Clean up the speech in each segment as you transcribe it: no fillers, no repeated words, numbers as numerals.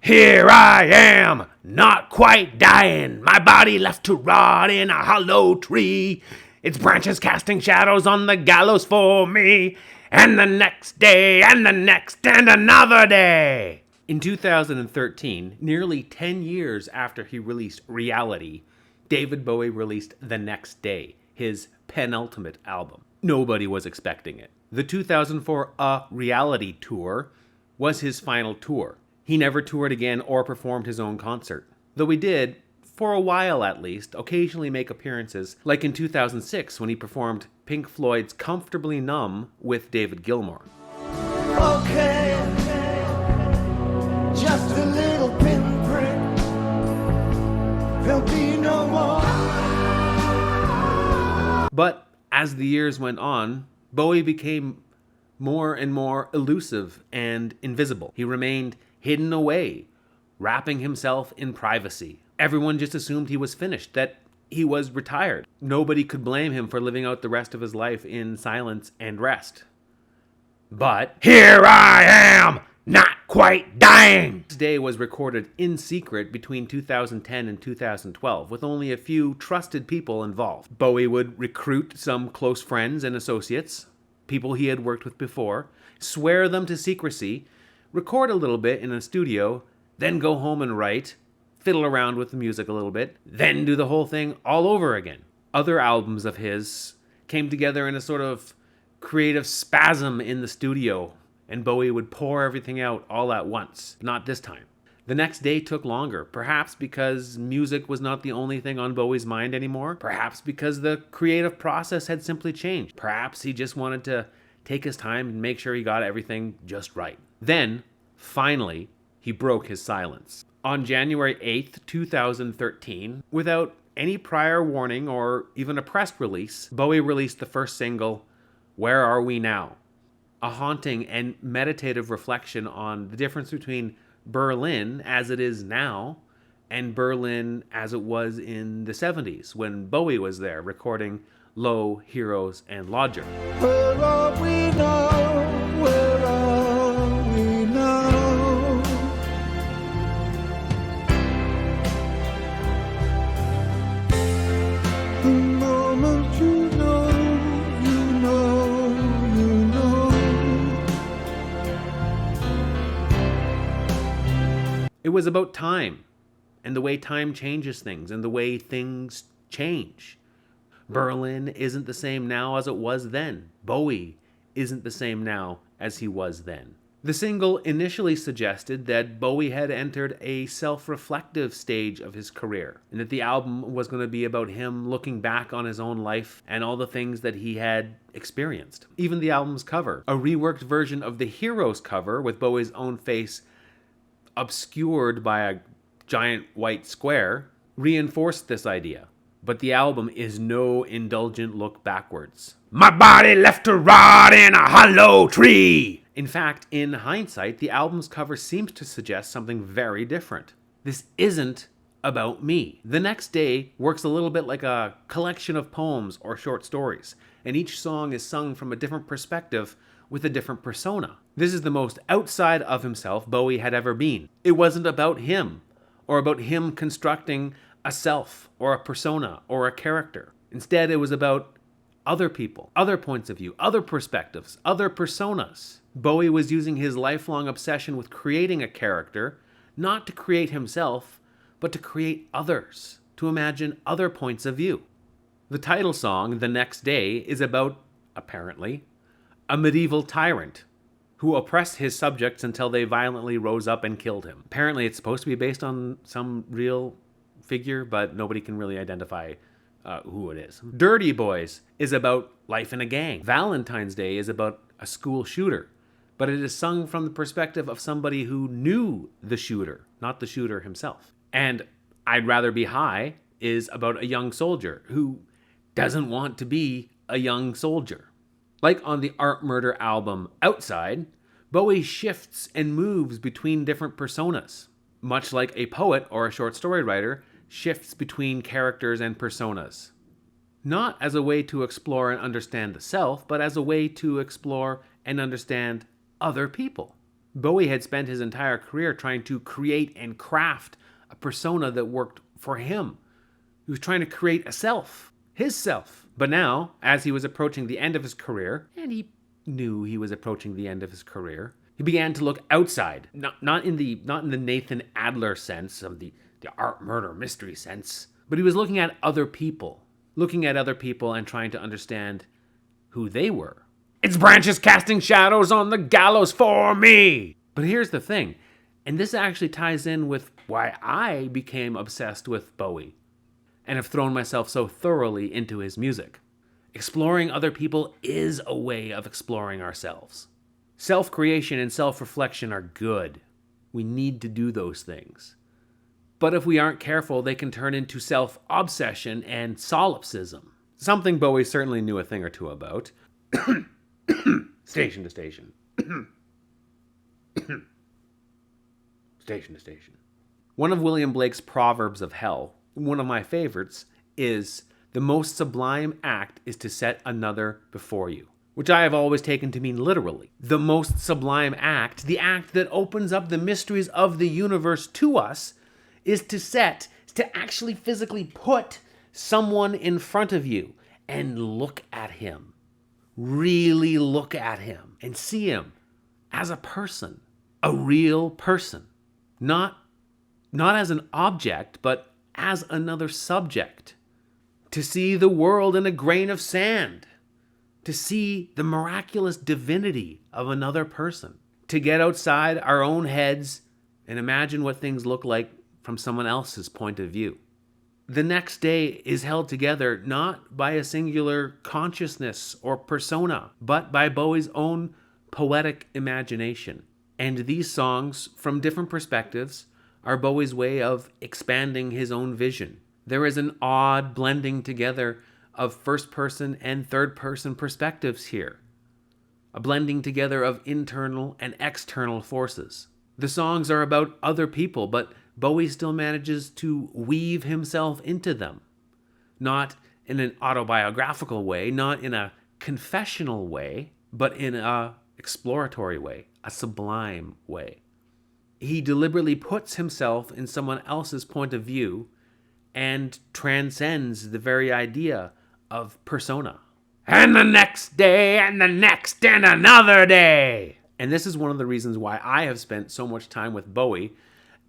Here I am, not quite dying, my body left to rot in a hollow tree. Its branches casting shadows on the gallows for me. And the next day, and the next, and another day. In 2013, nearly 10 years after he released Reality, David Bowie released The Next Day, his penultimate album. Nobody was expecting it. The 2004 A Reality Tour was his final tour. He never toured again or performed his own concert, though he did, for a while at least, occasionally make appearances, like in 2006 when he performed Pink Floyd's Comfortably Numb with David Gilmour. Okay, just a little pinprick, there'll be no more. But as the years went on, Bowie became more and more elusive and invisible. He remained hidden away, wrapping himself in privacy. Everyone just assumed he was finished, that he was retired. Nobody could blame him for living out the rest of his life in silence and rest. But here I am, not quite dying. This day was recorded in secret between 2010 and 2012, with only a few trusted people involved. Bowie would recruit some close friends and associates, people he had worked with before, swear them to secrecy, record a little bit in a studio, then go home and write, fiddle around with the music a little bit, then do the whole thing all over again. Other albums of his came together in a sort of creative spasm in the studio, and Bowie would pour everything out all at once. Not this time. The Next Day took longer, perhaps because music was not the only thing on Bowie's mind anymore, perhaps because the creative process had simply changed, perhaps he just wanted to take his time and make sure he got everything just right. Then, finally, he broke his silence. On January 8th, 2013, without any prior warning or even a press release, Bowie released the first single, Where Are We Now? A haunting and meditative reflection on the difference between Berlin as it is now and Berlin as it was in the 70s when Bowie was there recording Low, Heroes, and Lodger. Where are we now? Where are we now? The moment you know, you know, you know. It was about time, and the way time changes things, and the way things change. Berlin isn't the same now as it was then. Bowie isn't the same now as he was then. The single initially suggested that Bowie had entered a self-reflective stage of his career, and that the album was going to be about him looking back on his own life and all the things that he had experienced. Even the album's cover, a reworked version of the Heroes cover with Bowie's own face obscured by a giant white square, reinforced this idea. But the album is no indulgent look backwards. My body left to rot in a hollow tree. In fact, in hindsight, the album's cover seems to suggest something very different. This isn't about me. The Next Day works a little bit like a collection of poems or short stories, and each song is sung from a different perspective with a different persona. This is the most outside of himself Bowie had ever been. It wasn't about him, or about him constructing a self, or a persona, or a character. Instead, it was about other people, other points of view, other perspectives, other personas. Bowie was using his lifelong obsession with creating a character, not to create himself, but to create others, to imagine other points of view. The title song, The Next Day, is about, apparently, a medieval tyrant who oppressed his subjects until they violently rose up and killed him. Apparently, it's supposed to be based on some real figure, but nobody can really identify who it is. Dirty Boys is about life in a gang. Valentine's Day is about a school shooter, but it is sung from the perspective of somebody who knew the shooter, not the shooter himself. And I'd Rather Be High is about a young soldier who doesn't want to be a young soldier. Like on the Art Murder album Outside, Bowie shifts and moves between different personas, much like a poet or a short story writer shifts between characters and personas. Not as a way to explore and understand the self, but as a way to explore and understand other people. Bowie had spent his entire career trying to create and craft a persona that worked for him. He was trying to create a self, his self. But now, as he was approaching the end of his career, and he knew he was approaching the end of his career, he began to look outside, not in the Nathan Adler sense of the art, murder, mystery sense, but he was looking at other people and trying to understand who they were. Its branches casting shadows on the gallows for me. But here's the thing, and this actually ties in with why I became obsessed with Bowie and have thrown myself so thoroughly into his music. Exploring other people is a way of exploring ourselves. Self-creation and self-reflection are good. We need to do those things. But if we aren't careful, they can turn into self-obsession and solipsism. Something Bowie certainly knew a thing or two about. Station to station. Station to station. One of William Blake's proverbs of hell, one of my favorites, is, "The most sublime act is to set another before you," which I have always taken to mean literally. The most sublime act, the act that opens up the mysteries of the universe to us, is to actually physically put someone in front of you and look at him. Really look at him and see him as a person, a real person. Not as an object, but as another subject. To see the world in a grain of sand. To see the miraculous divinity of another person. To get outside our own heads and imagine what things look like from someone else's point of view. The next day is held together not by a singular consciousness or persona, but by Bowie's own poetic imagination. And these songs, from different perspectives, are Bowie's way of expanding his own vision. There is an odd blending together of first-person and third-person perspectives here. A blending together of internal and external forces. The songs are about other people, but Bowie still manages to weave himself into them. Not in an autobiographical way, not in a confessional way, but in a exploratory way, a sublime way. He deliberately puts himself in someone else's point of view and transcends the very idea of persona. And the next day, and the next, and another day. And this is one of the reasons why I have spent so much time with Bowie,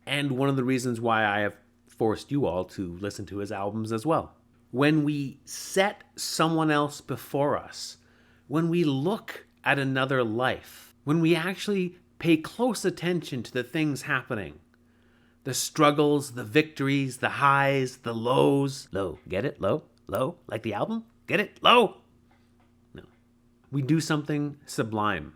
and one of the reasons why I have forced you all to listen to his albums as well. When we set someone else before us, when we look at another life, when we actually pay close attention to the things happening, the struggles, the victories, the highs, the lows. Low, get it? Low? Low? Like the album? Get it? Low? No. We do something sublime.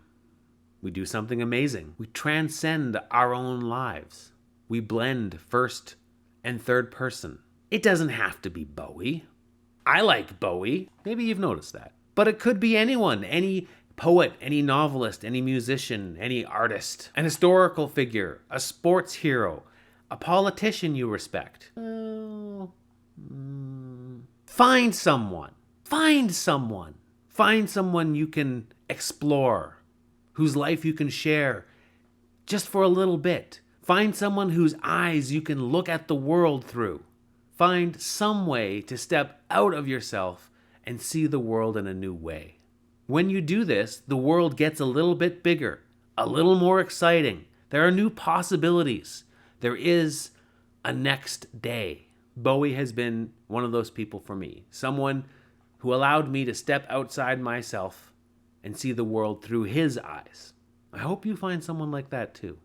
We do something amazing. We transcend our own lives. We blend first and third person. It doesn't have to be Bowie. I like Bowie. Maybe you've noticed that. But it could be anyone, any poet, any novelist, any musician, any artist, an historical figure, a sports hero, a politician you respect. Find someone. Find someone. Find someone you can explore, whose life you can share just for a little bit. Find someone whose eyes you can look at the world through. Find some way to step out of yourself and see the world in a new way. When you do this, the world gets a little bit bigger, a little more exciting. There are new possibilities. There is a next day. Bowie has been one of those people for me. Someone who allowed me to step outside myself and see the world through his eyes. I hope you find someone like that too.